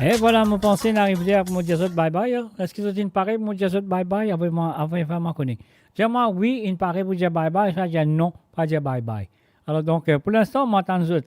Et voilà, mon pensée n'arrive pas pour me dire bye bye. Est-ce que c'est une pareille pour me dire bye bye? Avant, vraiment connaître. Dis-moi oui, une pareille pour dire bye bye. Ça dit non, pas dire bye bye. Alors donc, pour l'instant, m'entends zut.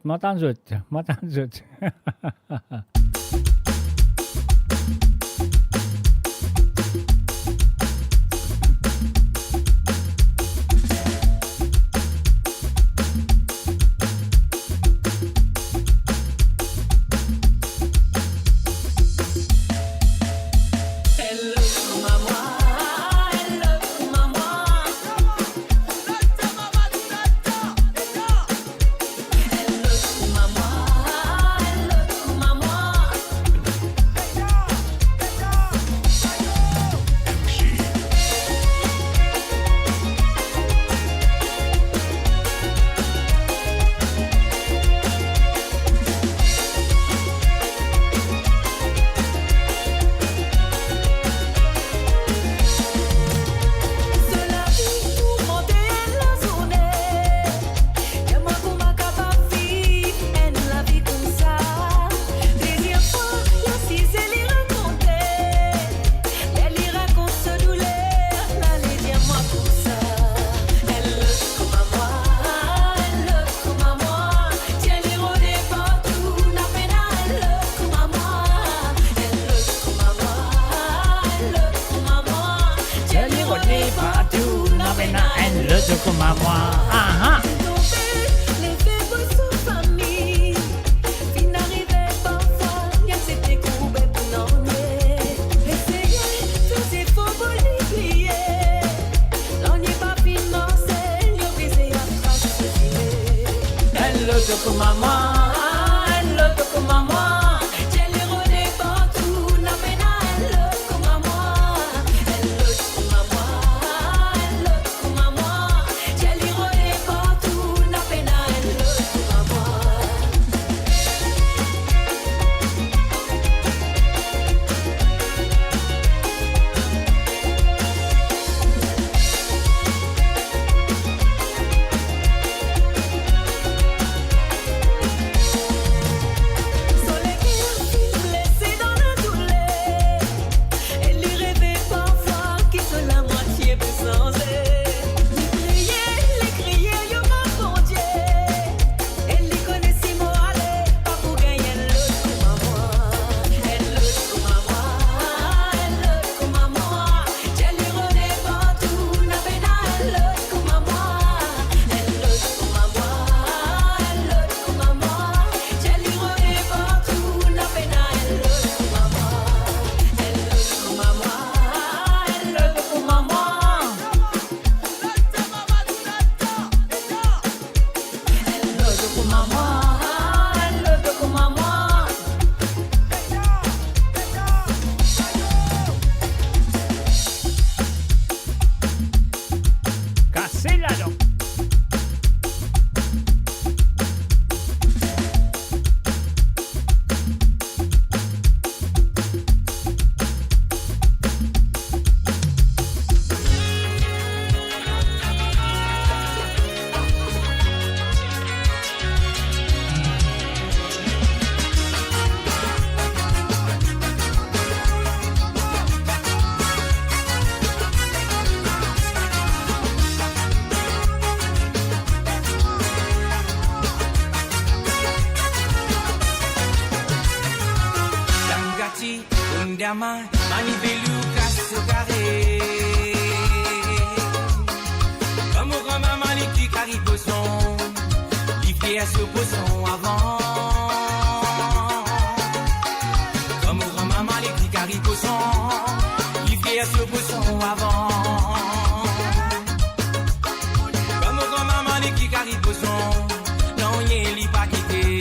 gati, undama, manivelu, casse carré. Comme au grand maman, les qui cariposon, l'ifé à ce poisson avant. Comme au grand maman, les qui cariposon, l'ifé à ce poisson avant. Comme au grand maman, les qui cariposon, non, y'a li pas quitté.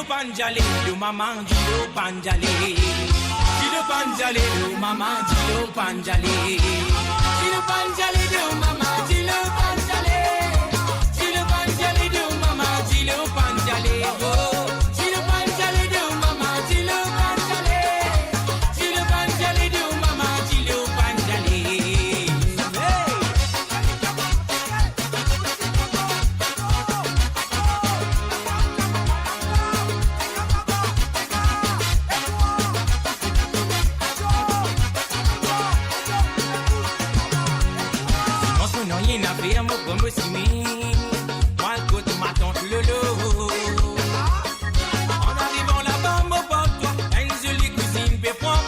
Panjale, le maman dit le panjale. Dit le panjale, le maman dit le panjale. Dit le panjale, le maman dit le panjale. Dit le panjale, le maman dit le panjale. Oh, dit le panjale, le maman dit le panjale. Dit le panjale, le maman dit le panjale. Comme si moi le côté ma tante Lolo. En arrivant là-bas, mon pote, toi, une jolie cousine, pépoin.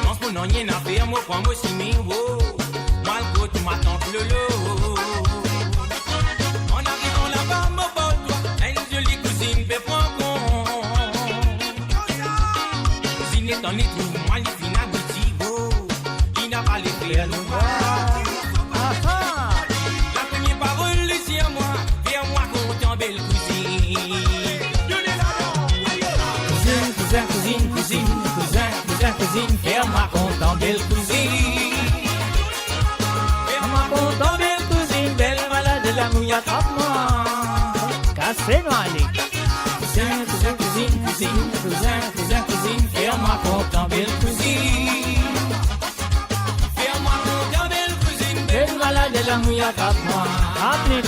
En ce moment, y'en a fait, moi, comme si moi le côté ma tante Lolo. En arrivant là-bas, mon pote, toi, une jolie cousine, pépoin. Cousine est en étouffement, moi, les filles n'a pas il n'a pas les filles à nous. Cousine, fais-moi content, belle cousine. Fais-moi content, belle cousine, belle malade de la mouille, attrape-moi. Cassez-moi, allez. Cousine, fais-moi content, belle cousine. Fais-moi content, belle cousine, belle malade de la mouille, attrape-moi. Rappelez.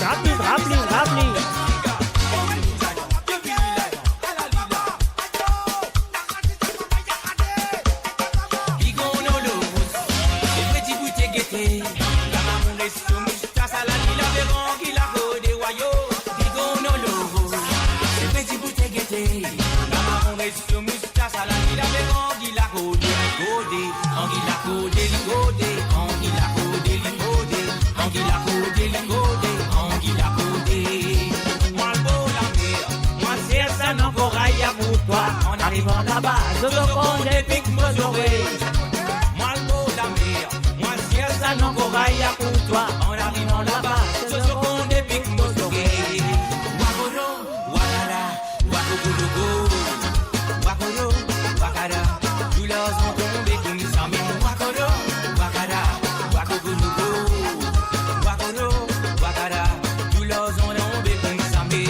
En arrivant là-bas, je veux qu'on dépique mes oreilles. Moi le beau la mer, moi c'est ça non qu'on raille pour toi. En arrivant là-bas, je veux qu'on dépique mes oreilles. Wakoro, wakara, wakogologo. Wakoro, wakara, tous les ont tombé comme ça. Mais wakoro, wakara, wakogologo. Wakoro, wakara, tous les ont tombé comme ça. Mais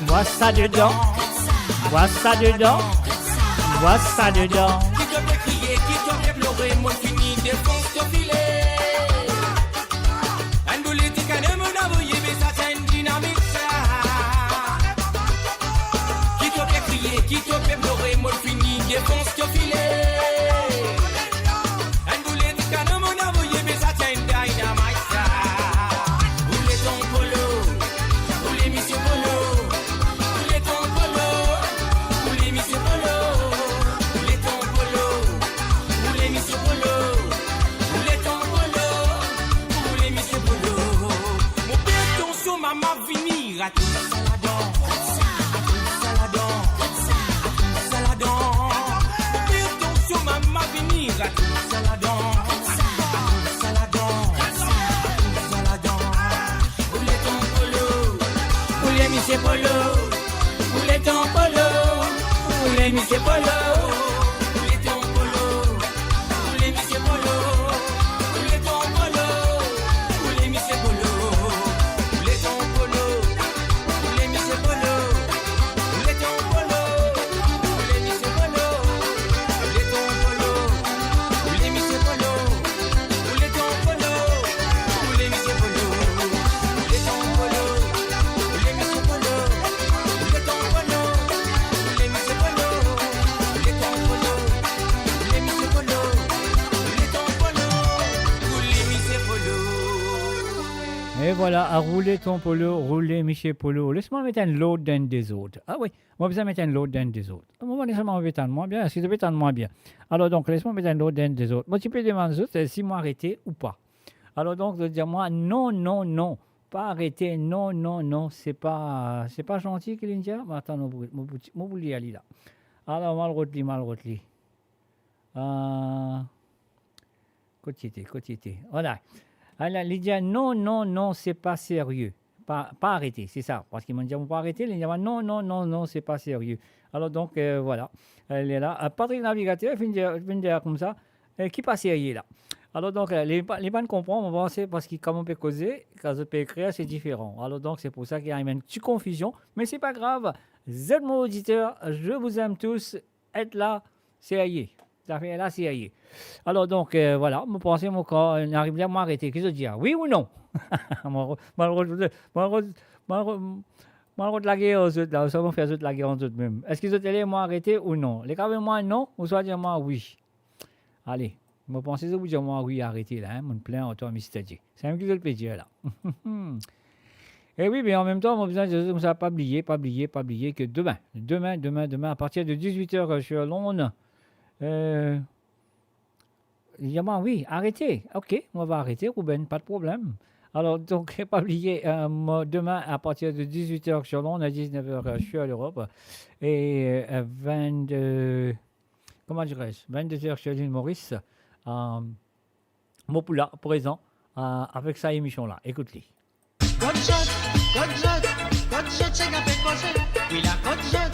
vois ça dedans, vois ça dedans, vois ça dedans. Qui te fait crier, qui te fait pleurer, moi fini, défonce ton filet. Un boulet qui canne mon avoye, mais ça c'est une dynamique ça. Qui te fait crier, qui te fait pleurer, moi fini, défonce ton filet. Un boulet qui canne mon avoye, mais ça c'est une dynamique ça. Où est ton polo? dire à tout saladon, à tout saladon, à tout saladon. Fais attention maman venir à tout saladon, à tout saladon, à tout saladon. Poulet ton polo, poulet monsieur polo, poulet ton polo, poulet monsieur polo. Et voilà, à rouler ton polo, rouler Michel Polo. Laisse-moi mettre un lot d'un des autres. Ah oui, moi besoin mettre un lot d'un des autres. Moi, laisse-moi mettre un moins bien, est-ce que tu mettre un moins bien? Alors donc, laisse-moi mettre un lot d'un des autres. Moi, tu peux demander aux autres si moi arrêter ou pas. Alors donc, de dire moi, non, non, non, pas arrêter, non, non, non, c'est pas gentil qu'il dit. Attends, mon bouli ali là. Alors, mal rotli. Côté. Voilà. Alors, il dit non, non, non, c'est pas sérieux. Pas arrêter, c'est ça. Parce qu'ils m'ont dit, on pas arrêter. Il dit non, non, non, non, c'est pas sérieux. Alors, donc, voilà. Elle est là. Patrick Navigateur, il vient de dire comme ça, qui pas sérieux là. Alors, donc, les gens comprennent, on va penser, parce que comme on peut causer, quand on peut écrire, c'est différent. Alors, donc, c'est pour ça qu'il y a une petite confusion. Mais c'est pas grave. Vous êtes mon auditeur, je vous aime tous. Être là, sérieux. Ça fait là, sérieux. Alors, donc, voilà, je pense que mon corps n'arrive à m'arrêter. Qu'est-ce que je dis? Oui ou non? Malheureusement, la guerre aux autres, là, ça va faire la guerre aux autres même. Est-ce qu'ils ont allé m'arrêter ou non? Les cas, moi, non, ou soit dire moi, oui. Allez, je pense que vous dire moi, oui, arrêtez là, mon plein auto Mr. J. C'est un qui le peut dire là. Et oui, mais en même temps, on a besoin de ne pas oublier que demain, à partir de 18h sur Londres, il dit, oui, arrêtez. OK, on va arrêter, Ruben, pas de problème. Alors, donc, pas oublier, demain, à partir de 18h sur Londres, à 19h sur l'Europe, et 22h sur l'île Maurice, Mopula, présent, avec sa émission-là. Écoute-les. Godshot, c'est qu'a fait causer. Oui, la Godshot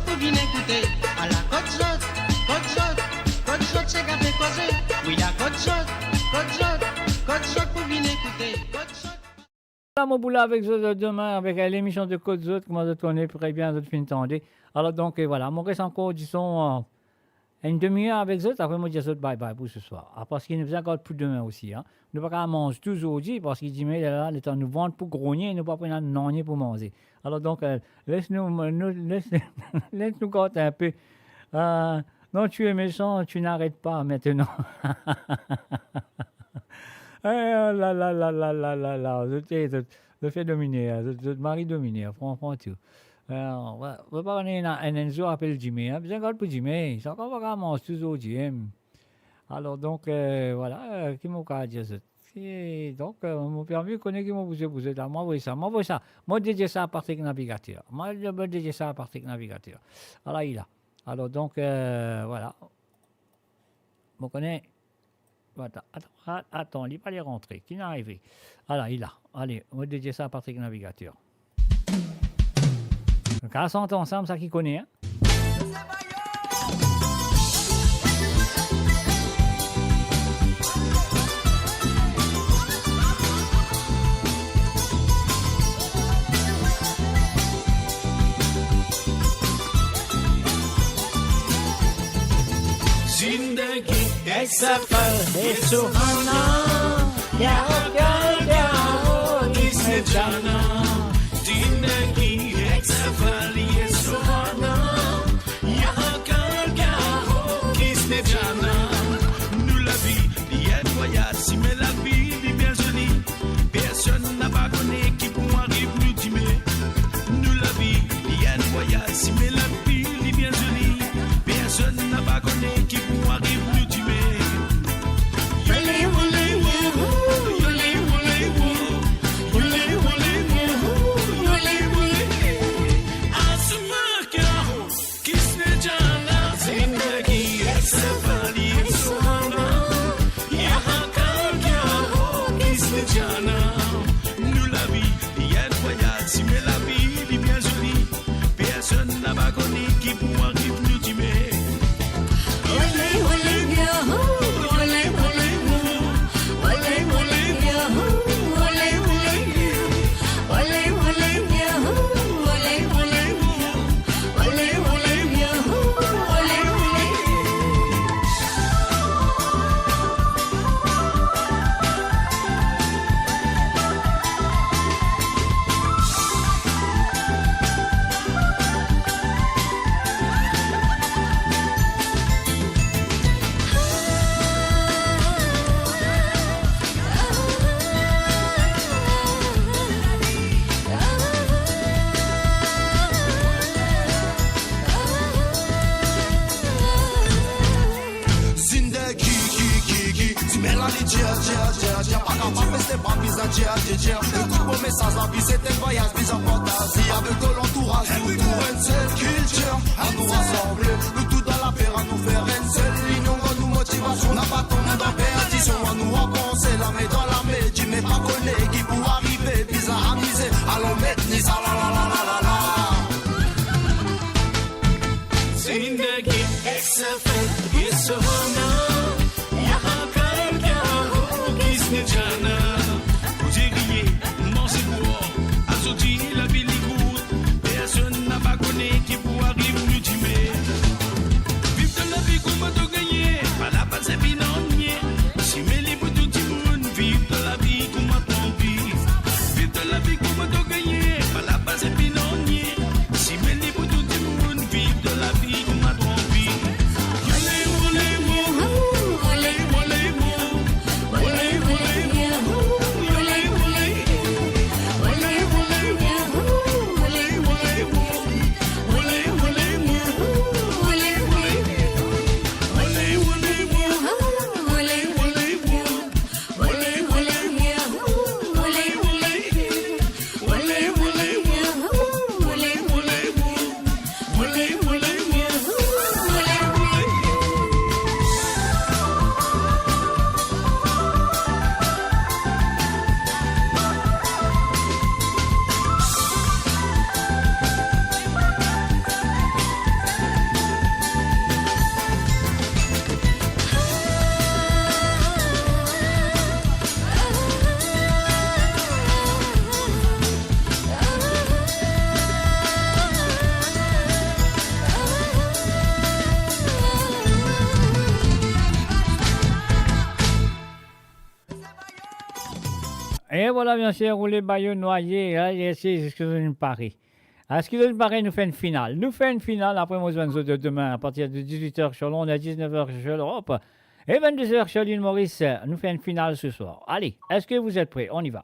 pour bien écouter. À la Godshot, c'est qu'a fait causer. Oui, la Godshot pour bien écouter. Là, mon boulot avec vous demain, avec l'émission de Côte Zot, comment vous connaissez très bien, vous finissez. Alors, donc, voilà, mon reste encore, disons, une demi-heure avec vous, après, moi, je dis bye-bye pour ce soir. Ah, parce qu'il nous encore pour demain aussi. Hein. Nous ne pouvons pas manger tous aujourd'hui, parce qu'il dit, mais là, le temps nous vendre pour grogner, nous ne pouvons pas prendre non pour manger. Alors, donc, laisse-nous compter un peu. Non, tu es méchant, tu n'arrêtes pas maintenant. Je fais dominer, je marie dominer, franchement, tout. On va pas aller un jour appelle Jimmy, hein, bien encore pour Jimmy, c'est encore pas manger tous aujourd'hui. Alors, donc, voilà, qui m'a dit ça. Donc, on m'a permis de connaître qui m'a posé là. Moi, ça. Moi, dédié ça à Patrick Navigateur. Alors, il a. Alors, donc, voilà. On connaît. Attends, il n'est pas les rentrer. Qui n'est arrivé? Alors, il a. Allez, on va dédier ça à Patrick Navigateur. Donc, à s'entendre ensemble, ça qui connaît, hein? Zindagi ek safar hai suhana, pyar kisne jana. Zindagi ek safar ye suhana, yahan kya ho kisne jana. Nous la vie, il y a un voyage, si mais la vie est bien jolie. Personne n'a pas connu qui pour arriver nous dire. Nous la vie, il y a un voyage, si mais la vie est bien jolie. Personne n'a pas connu qui pour arriver nous dire. Yole, yole, yole, yole, yole, yole, yole, yole, Écoute mon message, la vie c'est un voyage, mise en fantasie avec de l'entourage, nous pour une seule culture, à nous rassembler, nous tout dans la paix, à nous faire une seule ligne, on nous motivation, n'a pas ton monde en perdition, à nous avancer, la main dans la main, tu m'es pas connu, qui pour arriver, bizarre amusé, allons mettre ni ça, la la la la la la. Zindagi ek safar ye suhana yahan kain kya ho kisne jana mujhe ye mausi wo azuji la bilikut personne n'a pas connu qui pour arriver l'ultime vive de la vie comme de gagner pas la base binonier si mes libres tout le monde vive de la vie comme ton vie vive de la vie comme de gagner pas la base binonier si mes libres tout le monde vive de la vie comme ton vie. Et voilà, bien sûr, rouler baillot noyé, c'est ce que nous Paris. À ce que nous Paris, nous fait une finale. Nous fait une finale après moi, de demain, à partir de 18h sur Londres, à 19h sur l'Europe, et 22h sur l'île Maurice. Nous fait une finale ce soir. Allez, est-ce que vous êtes prêts? On y va.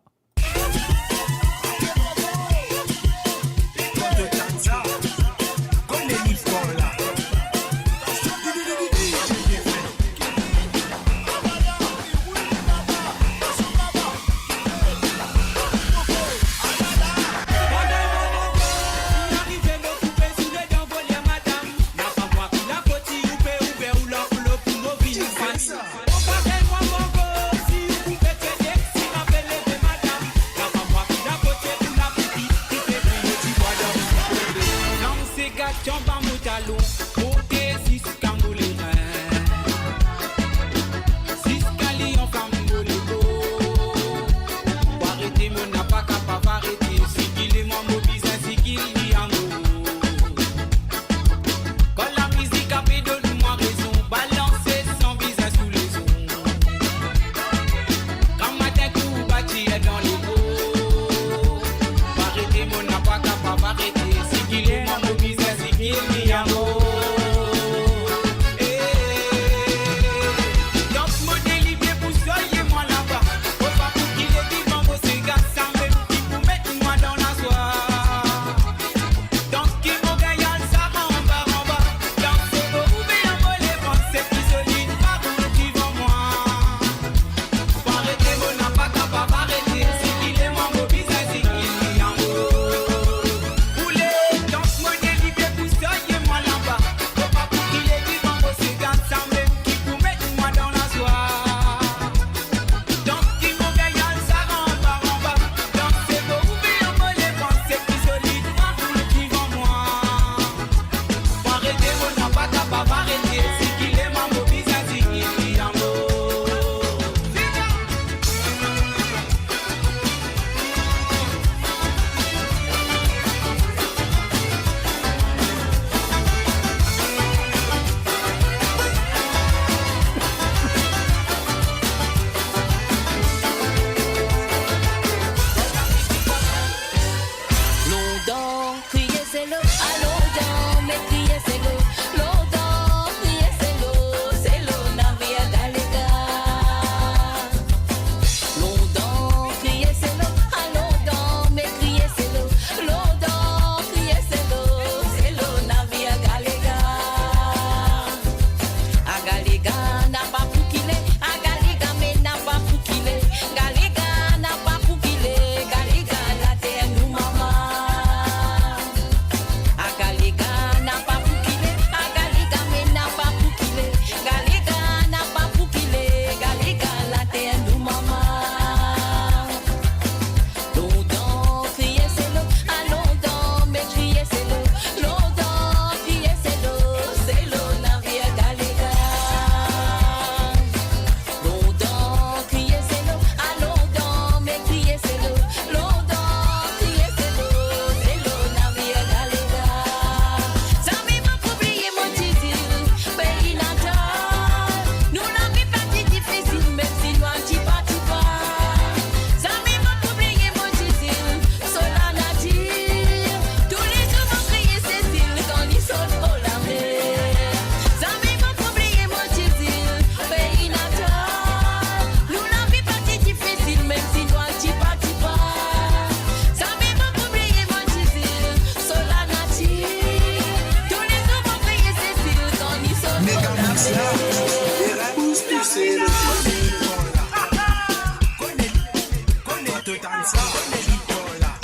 te danza, Nicola.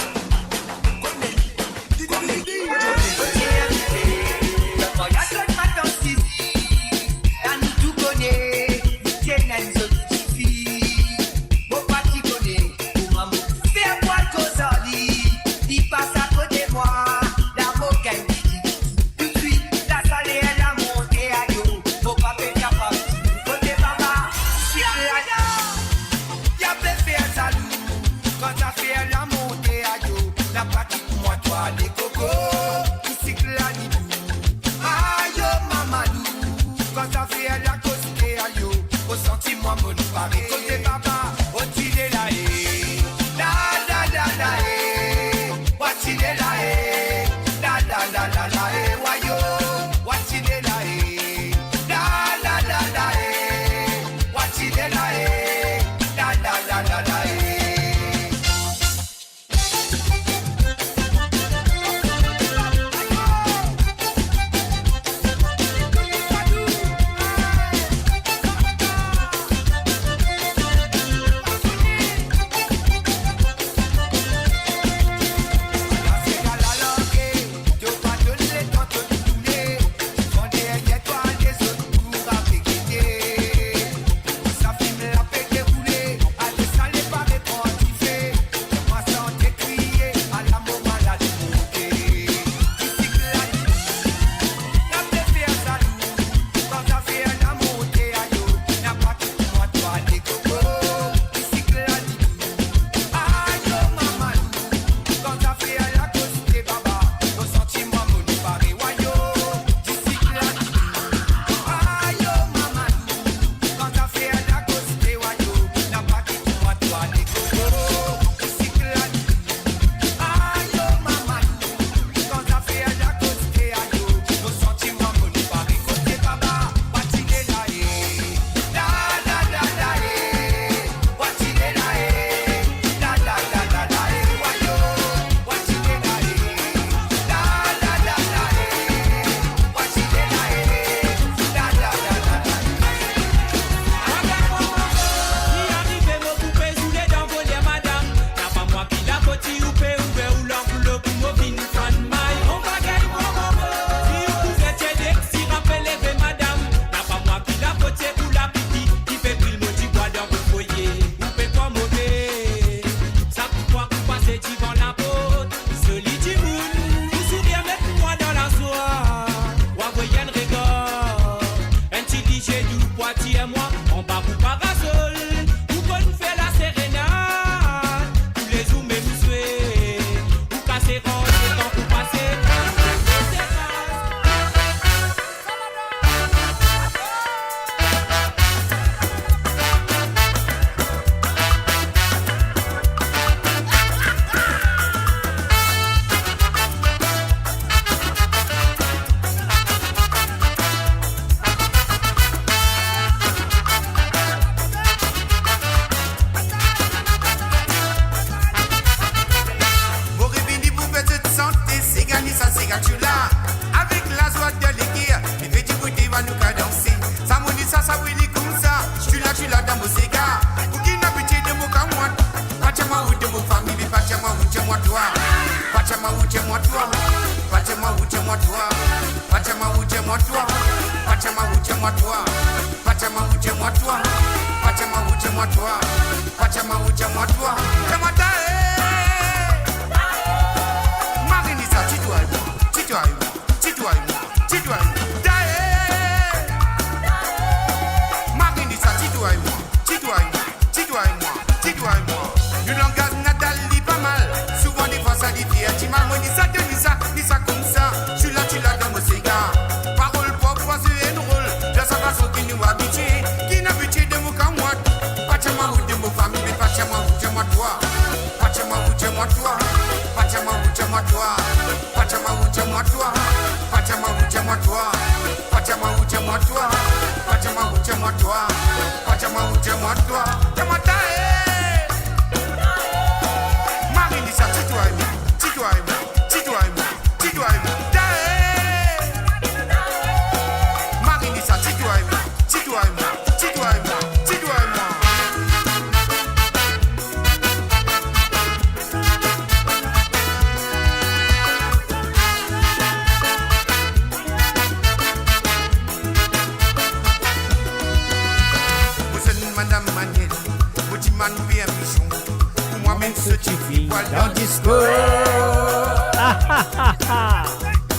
ce tipi dans le disco.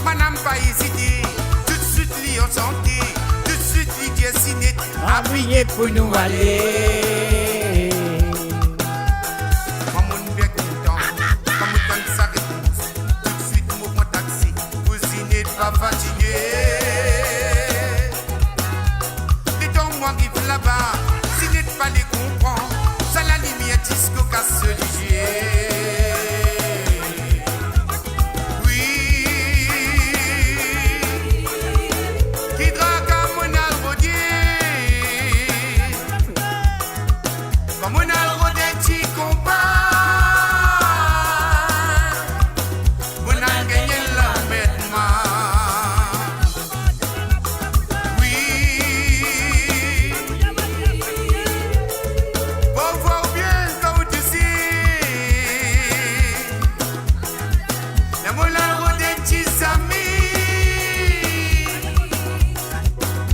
Madame pas hésiter, tout de suite li en santé, tout de suite li dessiné, Habillé pour nous aller. maman bien content, comme donne sa réponse, tout de suite mon prend taxi, cousine pas fatigué. Les dents moi qui vont là-bas, si n'est pas les comprend, ça la lumière disco casse le qui drague à mon alrodier, comme mon alrodier qui compare, mon a gagné la bête-ma. Oui, pour voir bien comme tu sais, la mon alrodier qui s'amie.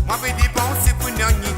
Moi, je vais dépenser pour une année.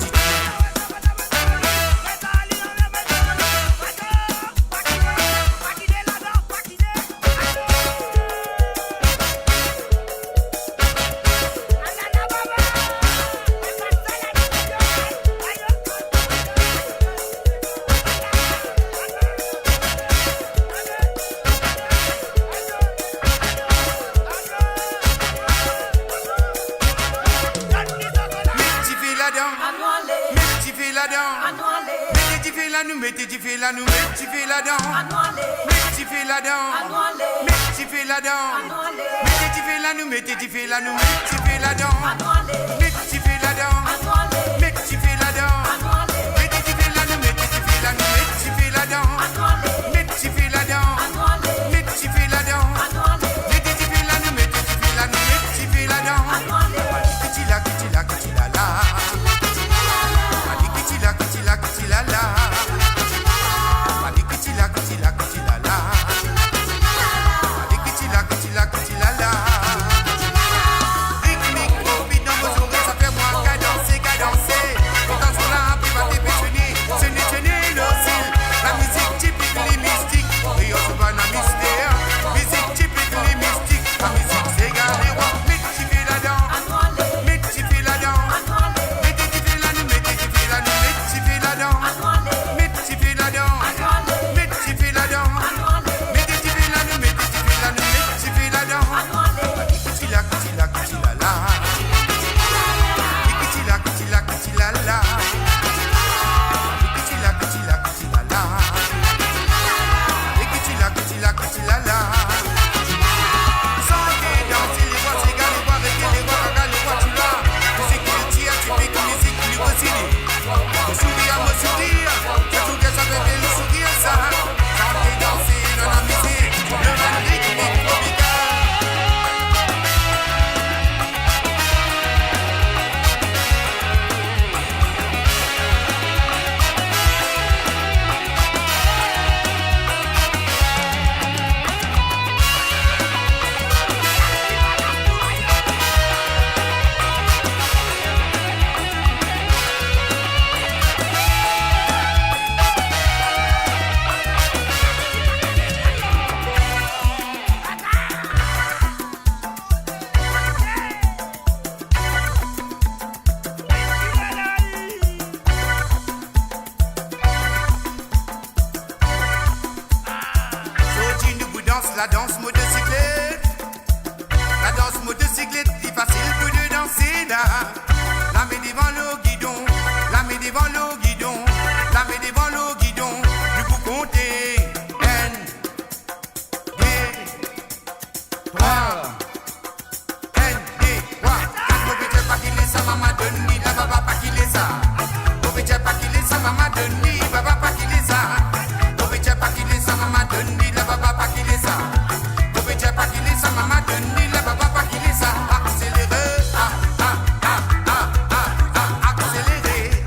Mettez du fil là, nous mettez du fil là-dedans. Mettez du fil là-dedans. Mettez du fil là-dedans. Mettez du fil là, nous mettez du fil là, nous mettez du fil là-dedans. Mettez du fil là-dedans. Mettez du fil là-dedans. Mettez du fil là, nous mettez du fil là, nous mettez du fil là-dedans. Mettez du fil là-dedans. Mettez du fil là-dedans. Mettez du fil là, nous mettez du fil là, nous mettez du fil là-dedans. Kitty la, kitty la, kitty la la. Kitty la, kitty la, kitty la la. La danse motocyclette, c'est facile pour de danser là. La main devant le guidon, la main devant le guidon, la main devant le guidon. Du coup compter 1, 2, 3, 1, 2, 3. Quand vous pas qu'il est ça, maman donne ni la baba pas qu'il est ça. Vous pas qu'il est ça, maman donne ni baba pas qu'il est ça. Vous pas qu'il est ça, maman donne ni la baba pas qu'il est ça. Pas qu'il est ça, maman donne ni la papa pas qu'il est ça. Accéléré, accéléré,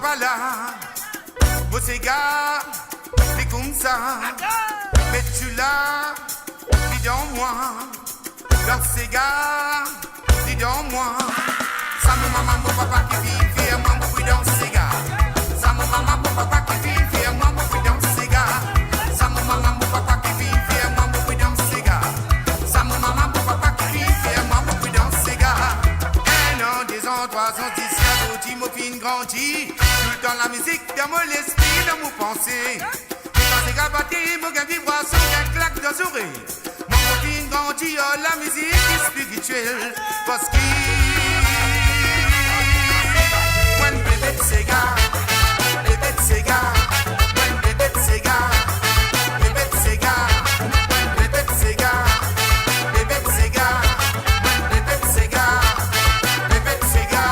voilà. Vos égards, c'est comme ça. Mais tu l'as, dis dans moi. Dans ces gars, dis dans moi. Ça mon maman, mon papa qui vit, fier moi, mon bruit dans ces gars. Ça mon maman, mon papa qui vit, fier moi, mon bruit dans ces gars. Ça mon maman, mon papa qui vit, fier moi, mon bruit dans ces gars. Ça mon maman, mon papa qui vit, fier moi, mon bruit dans ces gars. 1 an, 2 ans, 3 ans, 10 ans, petit mot fin grandi. Tout le temps la musique dans mon esprit, dans mon pensée. Quand c'est gabati, mon gars vibration, un claque dans les oreilles. Mon fin grandi, oh, la musique est spirituelle. Parce que when bébé de Sega, bébé de Sega, when bébé de Sega, bébé de Sega, when bébé de Sega, bébé de Sega, when bébé de Sega, bébé de Sega.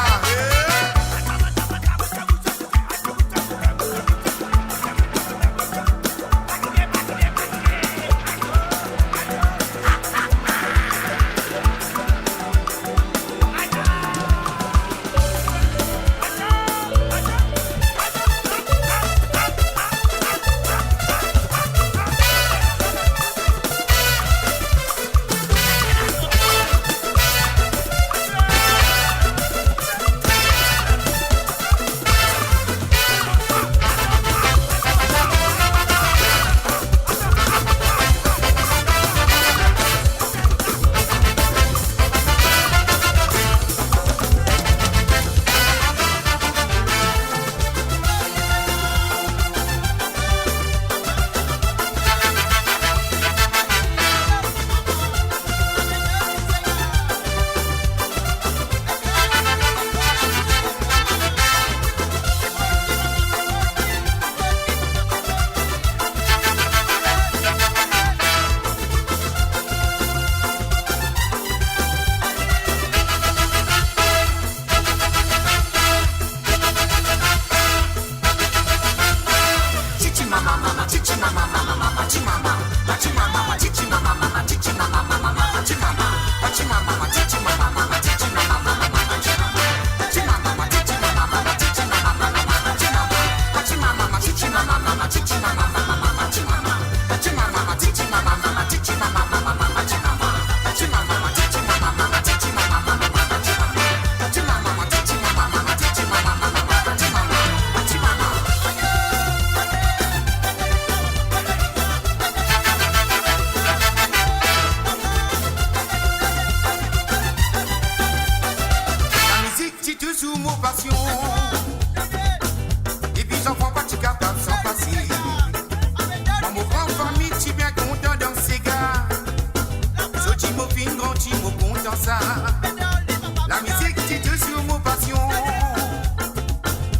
La musique titre sur mon passion.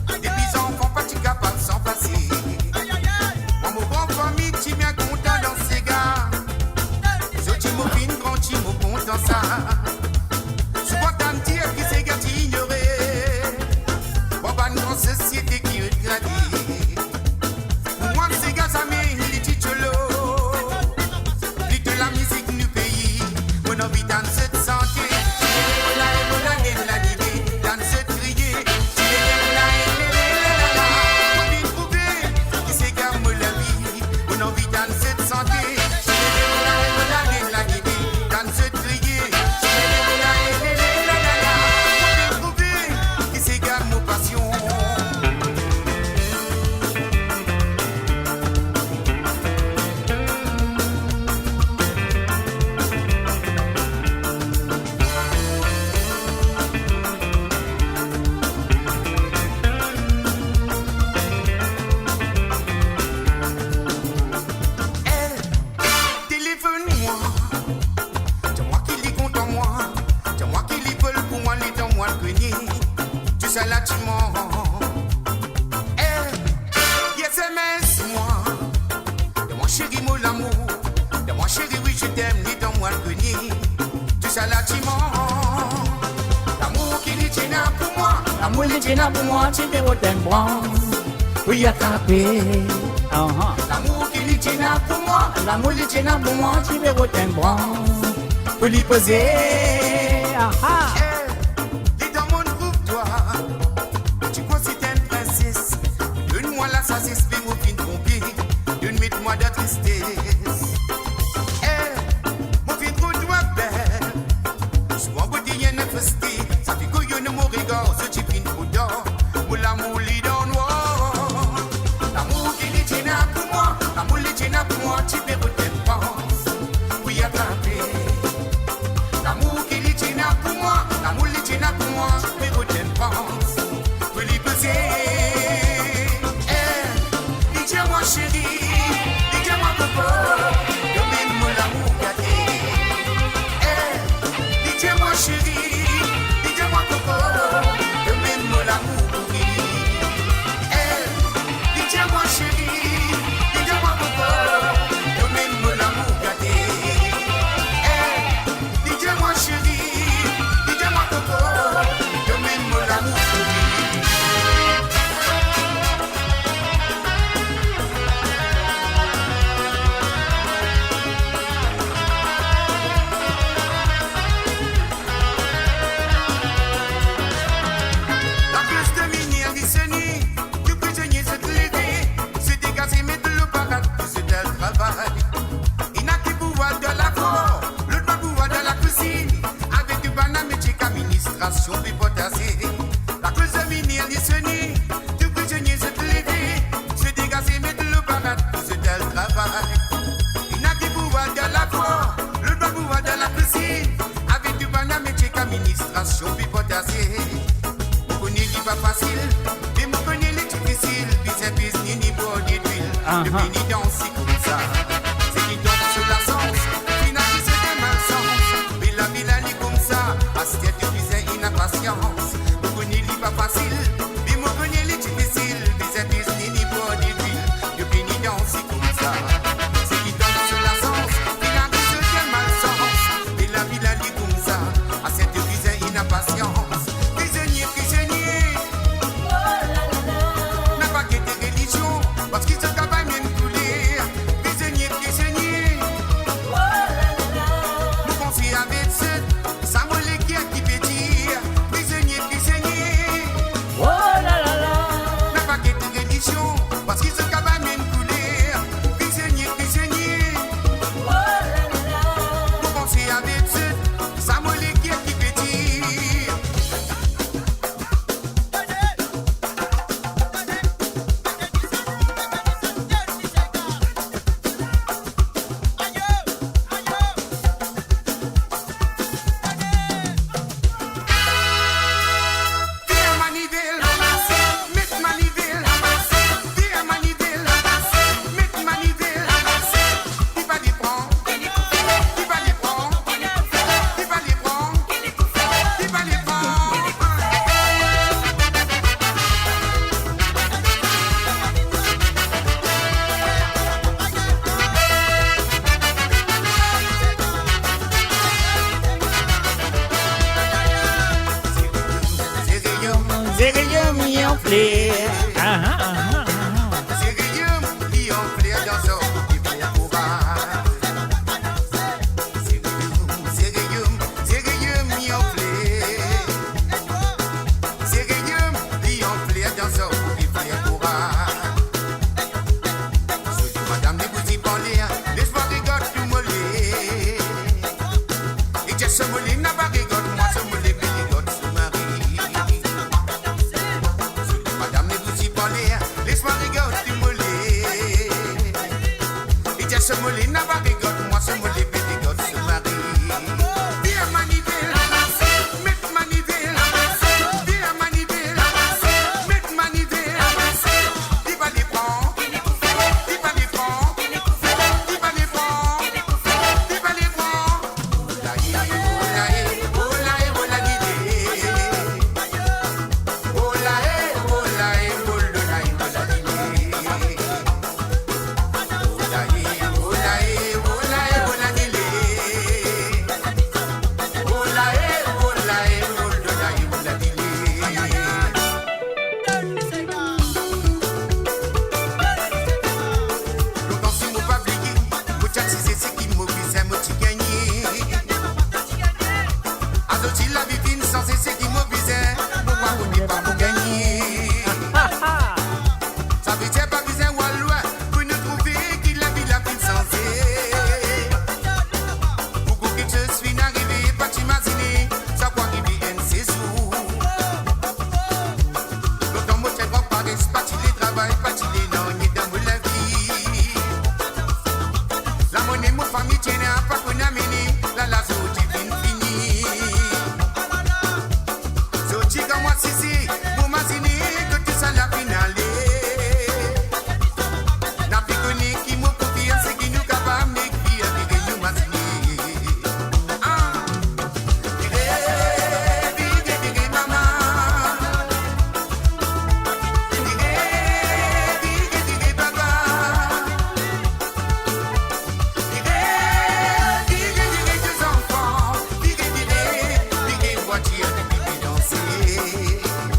Depuis enfant, pas tu capable sans passer. Moi, mon grand famille, tu bien content dans ces gars. Ce tu m'as fin grand, tu m'as content ça. Souvent, t'as me dire que c'est gars ignoré. Bon, bah, une grande société qui regrette. Pour moi, ces gars, ça m'est les titres l'eau. Plus de la musique nous pays. Mon envie dans cette santé. Pour moi, tu peux voter bon. Oui, attraper. L'amour qui lui tient pour moi, l'amour qui tient pour moi, tu peux voter bon. Pour lui poser. Dis dans mon groupe, toi, tu crois que c'est une princesse. administration puis potasser. La cause de minière ni seni, tout prisonnier se lever, se dégager, mettre le parade pour ce tel travail. Il n'a qui pouvoir de la foi, le doit pouvoir de la cuisine, avec du banane métier qu'administration puis potasser. Vous connaissez pas facile, mais vous connaissez les difficiles, puis c'est business ni bon ni d'huile, le béni danse comme ça. C'est qui tombe sur la sens, finalise des malsens, mais la ville elle est comme ça, assiette de cuisine et impatience. Vous connaissez pas facile, mais vous connaissez les difficiles, puis c'est business ni bon ni d'huile, le béni danse comme ça. C'est qui tombe sur la sens, finalise des malsens, mais la ville elle est comme ça, assiette de cuisine et impatience. Prisonnier, prisonnier, n'a pas quitté religion, parce qu'ils sont capables de couler. Prisonnier, prisonnier, nous pensons avec ceux, ça me les guerres qui peut dire. Prisonnier, prisonnier, n'a pas quitté religion, parce qu'ils sont capables de couler. Prisonnier, prisonnier, nous pensons avec ceux, ça me les guerres qui peut dire. Viens Manivelle, mets Manivelle, viens Manivelle, mets Manivelle, il va les prendre, il va les prendre, il va les prendre, il va les prendre. C'est Guillaume, il en plaît. C'est Guillaume, il en plaît dans son petit frère courage. C'est Guillaume, il en plaît. C'est Guillaume, il en plaît dans son petit frère courage. Je dis madame, ne vous y parlez, laisse-moi rigoler tout mollet. Et j'ai ce mollet, n'a pas rigole, moi ce mollet, mais rigole ce mari. Madame, ne vous y parlez, laisse-moi rigoler du mollet. Et j'ai ce mollet, n'a pas rigole, moi ce mollet, mais rigole ce mari. Viens Manivelle, mets Manivelle, viens Manivelle, mets Manivelle, il va les prendre, il va les prendre, il va les prendre, il va les prendre. Olaï, olaï, olaï, olaï, la vie sans cesser qui m'oblisait, pourquoi vous n'êtes pas pour gagner? Ça veut dire pas besoin ou à loin pour nous trouver qu'il a vu la vie sensée. Beaucoup de choses finissent arriver, pas t'imaginer, ça quoi arriver un séjour. L'autant moi t'es grand pareil, pas tu les travail, pas tu les non, ni dans la vie. La monnaie, mon famille tienne à pas qu'on a mené, la sauti fin fini. Sauti comme moi si pour m'imaginer que tout ça la finale. N'a plus connu qui m'a confiance et qui nous capable d'écrire avec nous m'imaginer. Dire maman. Dire papa. Dire deux enfants. Dire voiture de danser.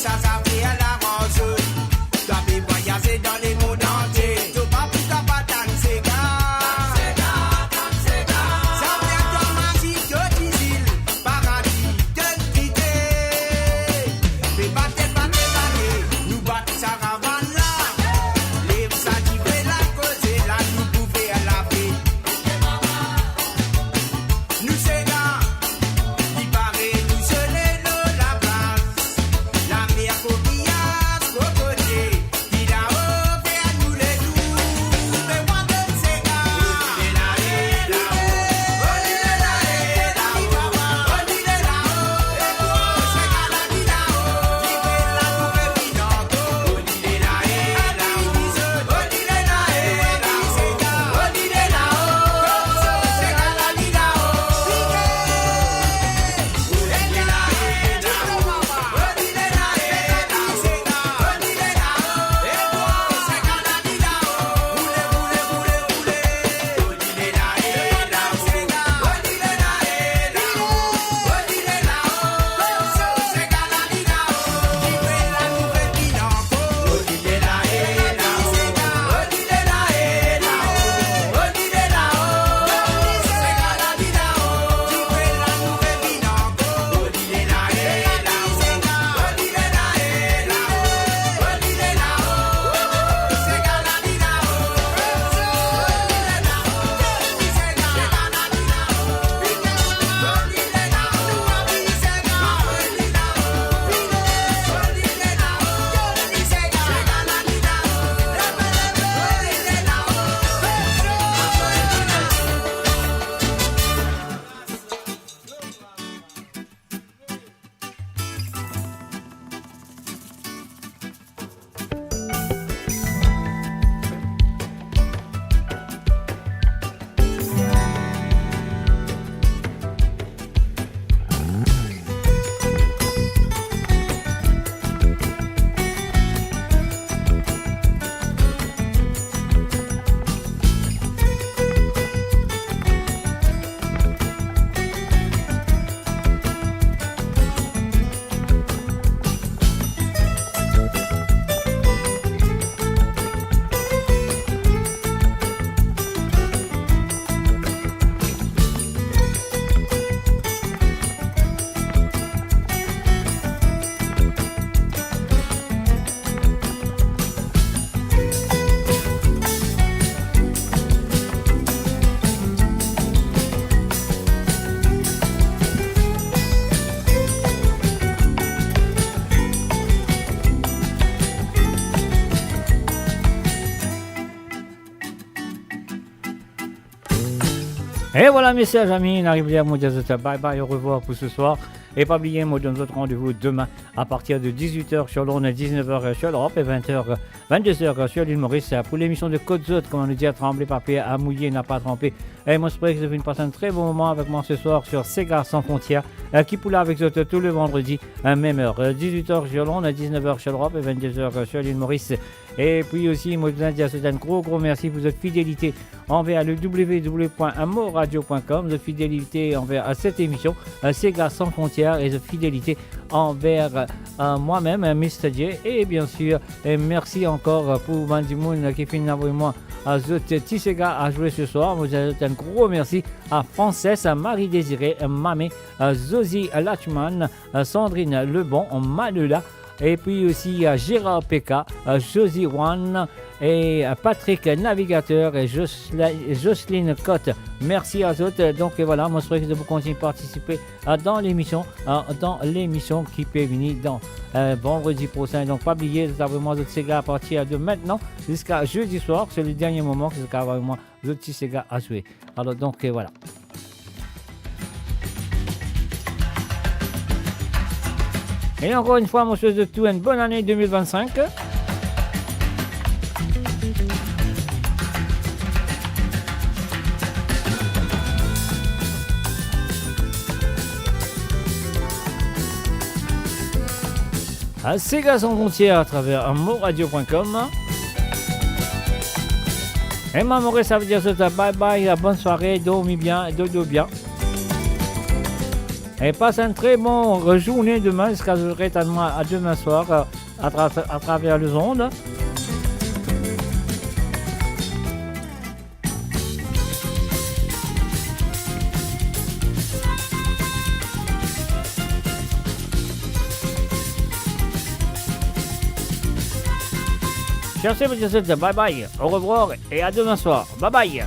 ça fait à la rose. T'as pu voyager dans les mondes entiers. T'as pas pu t'en pas dans Sega. Ça vient comme magie de diesel, paradis de quitter. Mais battez, nous battons sa caravane là. Les ça qui fait la cause et là nous pouvons à la paix. Nous c'est là, qui paraît nous seul la place. La mer coquillage, cocotier, qui là-haut fait à nous les doux. Mais moi de c'est là, on est là, on est là, on est là-haut. Et toi, c'est là la vie là-haut. Qui fait la nouvelle vie d'anto. On est là, on est là, on est là, on est là-haut. C'est là la vie là-haut. Et voilà, mes chers amis, on arrive à mon diazote. Bye bye, au revoir pour ce soir. Et pas oublier, moi, donne notre rendez-vous demain à partir de 18h sur l'onde, 19h sur l'Europe et 20h, 22h sur l'île Maurice pour l'émission de Côte d'Azur, comme on nous dit, à trembler, papier, à mouiller, n'a pas trempé. Et moi, j'espère que vous avez passé un très bon moment avec moi ce soir sur Sega sans frontières, qui poule avec vous tout le vendredi, à même heure. 18h sur l'onde, 19h sur l'Europe et 22h sur l'île Maurice. Et puis aussi, moi, je vous dis un gros merci pour votre fidélité envers le www.amoradio.com, votre fidélité envers cette émission, Sega sans frontières, et votre fidélité envers moi-même, Mr. J. Et bien sûr, merci encore pour Bandimoun qui finit avec moi à Zot Sega à jouer ce soir. Vous avez un gros merci à Frances, à Marie-Désirée, Mamé, à Zosie Lachman, à Sandrine Lebon, à Malula, et puis aussi à Gérard Pekka, à Josie Wan et à Patrick Navigateur et Jocelyne Cotte. Merci à eux. Donc voilà, moi je souhaite que vous continuez à participer dans l'émission qui peut venir dans vendredi prochain. Donc pas oublier de savoir moi de Sega à partir de maintenant jusqu'à jeudi soir. C'est le dernier moment que je vais avoir moi de petits Sega à jouer. Alors donc voilà. Et encore une fois, mon chose de tout, une bonne année 2025. À Sega sans frontières à travers amoradio.com. Et m'amourer, ça veut dire ça, bye bye, bonne soirée, dormez bien, dodo bien. Et passe un très bon journée demain, jusqu'à à demain soir à travers les ondes. Merci, bye bye, au revoir et à demain soir. Bye bye.